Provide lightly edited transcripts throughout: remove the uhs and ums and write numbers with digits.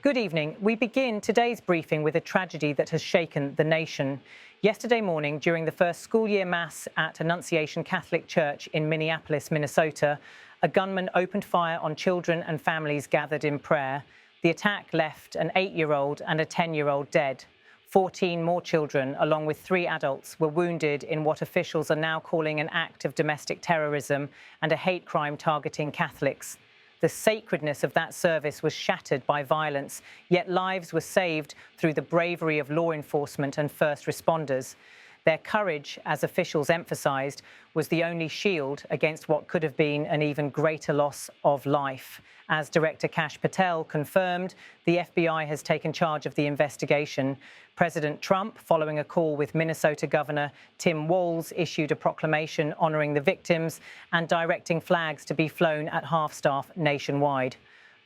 Good evening. We begin today's briefing with a tragedy that has shaken the nation. Yesterday morning, during the first school year mass at Annunciation Catholic Church in Minneapolis, Minnesota, a gunman opened fire on children and families gathered in prayer. The attack left an 8-year-old and a 10-year-old dead. 14 more children, along with 3 adults, were wounded in what officials are now calling an act of domestic terrorism and a hate crime targeting Catholics. The sacredness of that service was shattered by violence, yet lives were saved through the bravery of law enforcement and first responders. Their courage, as officials emphasized, was the only shield against what could have been an even greater loss of life. As Director Kash Patel confirmed, the FBI has taken charge of the investigation. President Trump, following a call with Minnesota Governor Tim Walz, issued a proclamation honoring the victims and directing flags to be flown at half-staff nationwide.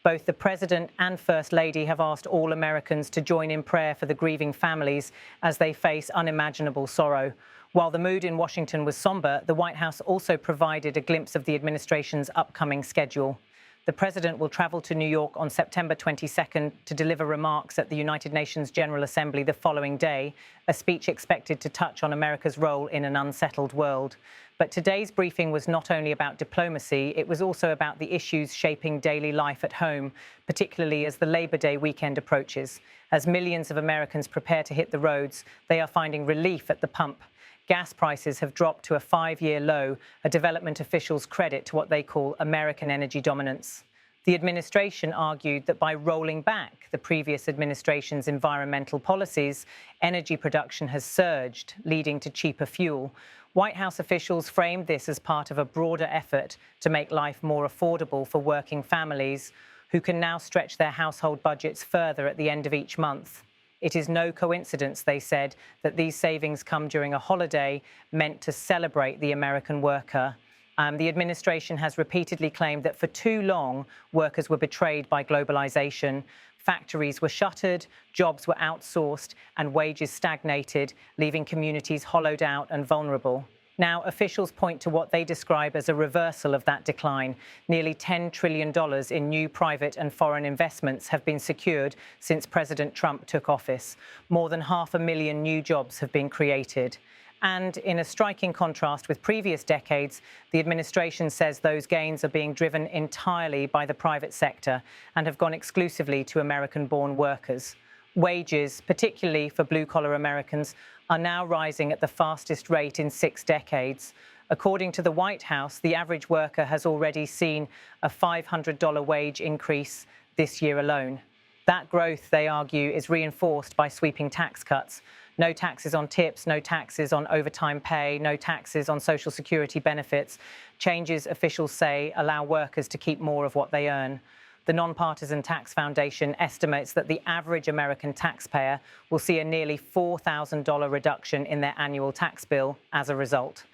Both the President and First Lady have asked all Americans to join in prayer for the grieving families as they face unimaginable sorrow. While the mood in Washington was somber, the White House also provided a glimpse of the administration's upcoming schedule. The President will travel to New York on September 22nd to deliver remarks at the United Nations General Assembly the following day, a speech expected to touch on America's role in an unsettled world. But today's briefing was not only about diplomacy, it was also about the issues shaping daily life at home, particularly as the Labor Day weekend approaches. As millions of Americans prepare to hit the roads, they are finding relief at the pump. Gas prices have dropped to a 5-year low, a development officials credit to what they call American energy dominance. The administration argued that by rolling back the previous administration's environmental policies, energy production has surged, leading to cheaper fuel. White House officials framed this as part of a broader effort to make life more affordable for working families, who can now stretch their household budgets further at the end of each month. It is no coincidence, they said, that these savings come during a holiday meant to celebrate the American worker. The administration has repeatedly claimed that for too long, workers were betrayed by globalization. Factories were shuttered, jobs were outsourced, and wages stagnated, leaving communities hollowed out and vulnerable. Now, officials point to what they describe as a reversal of that decline. Nearly $10 trillion in new private and foreign investments have been secured since President Trump took office. More than 500,000 new jobs have been created. And in a striking contrast with previous decades, the administration says those gains are being driven entirely by the private sector and have gone exclusively to American-born workers. Wages, particularly for blue-collar Americans, are now rising at the fastest rate in 6 decades. According to the White House, the average worker has already seen a $500 wage increase this year alone. That growth, they argue, is reinforced by sweeping tax cuts. No taxes on tips, no taxes on overtime pay, no taxes on Social Security benefits. Changes, officials say, allow workers to keep more of what they earn. The Nonpartisan Tax Foundation estimates that the average American taxpayer will see a nearly $4,000 reduction in their annual tax bill as a result.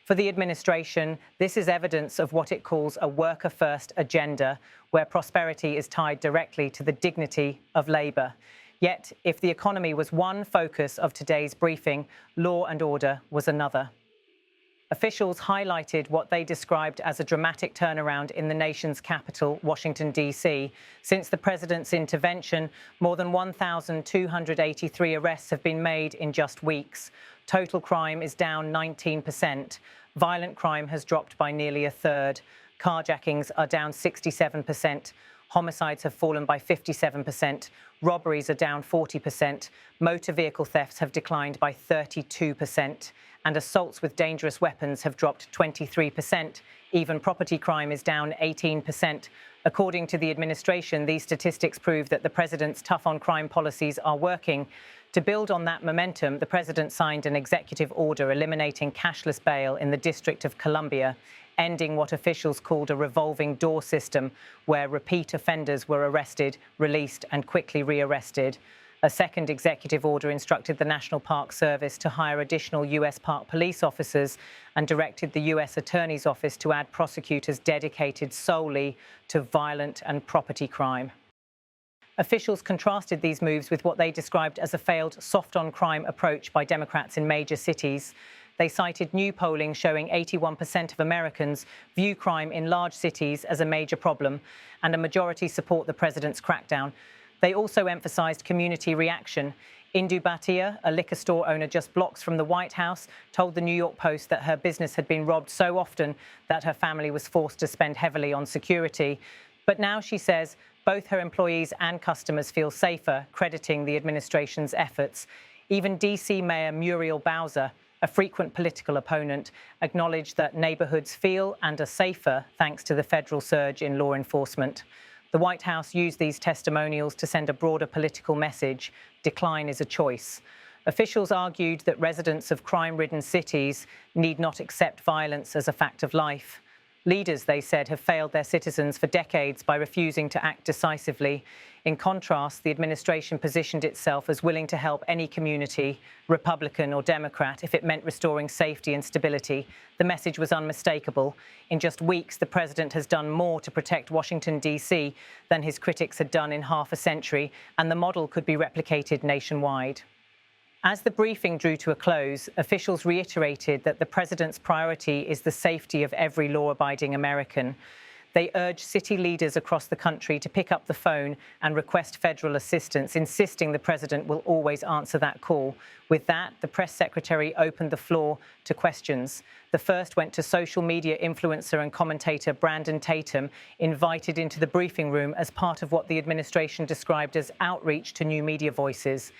For the administration, this is evidence of what it calls a worker-first agenda, where prosperity is tied directly to the dignity of labor. Yet, if the economy was one focus of today's briefing, law and order was another. Officials highlighted what they described as a dramatic turnaround in the nation's capital, Washington, D.C. Since the president's intervention, more than 1,283 arrests have been made in just weeks. Total crime is down 19%. Violent crime has dropped by nearly a third. Carjackings are down 67%. Homicides have fallen by 57%. Robberies are down 40%. Motor vehicle thefts have declined by 32%. And assaults with dangerous weapons have dropped 23%. Even property crime is down 18%. According to the administration, these statistics prove that the president's tough-on-crime policies are working. To build on that momentum, the president signed an executive order eliminating cashless bail in the District of Columbia, ending what officials called a revolving door system, where repeat offenders were arrested, released, and quickly rearrested. A second executive order instructed the National Park Service to hire additional U.S. Park Police officers and directed the U.S. Attorney's Office to add prosecutors dedicated solely to violent and property crime. Officials contrasted these moves with what they described as a failed soft-on-crime approach by Democrats in major cities. They cited new polling showing 81% of Americans view crime in large cities as a major problem, and a majority support the president's crackdown. They also emphasised community reaction. Indu Bhatia, a liquor store owner just blocks from the White House, told the New York Post that her business had been robbed so often that her family was forced to spend heavily on security. But now, she says, both her employees and customers feel safer, crediting the administration's efforts. Even D.C. Mayor Muriel Bowser, a frequent political opponent, acknowledged that neighbourhoods feel and are safer thanks to the federal surge in law enforcement. The White House used these testimonials to send a broader political message: decline is a choice. Officials argued that residents of crime-ridden cities need not accept violence as a fact of life. Leaders, they said, have failed their citizens for decades by refusing to act decisively. In contrast, the administration positioned itself as willing to help any community, Republican or Democrat, if it meant restoring safety and stability. The message was unmistakable. In just weeks, the president has done more to protect Washington, D.C. than his critics had done in half a century, and the model could be replicated nationwide. As the briefing drew to a close, officials reiterated that the president's priority is the safety of every law-abiding American. They urged city leaders across the country to pick up the phone and request federal assistance, insisting the president will always answer that call. With that, the press secretary opened the floor to questions. The first went to social media influencer and commentator Brandon Tatum, invited into the briefing room as part of what the administration described as outreach to new media voices.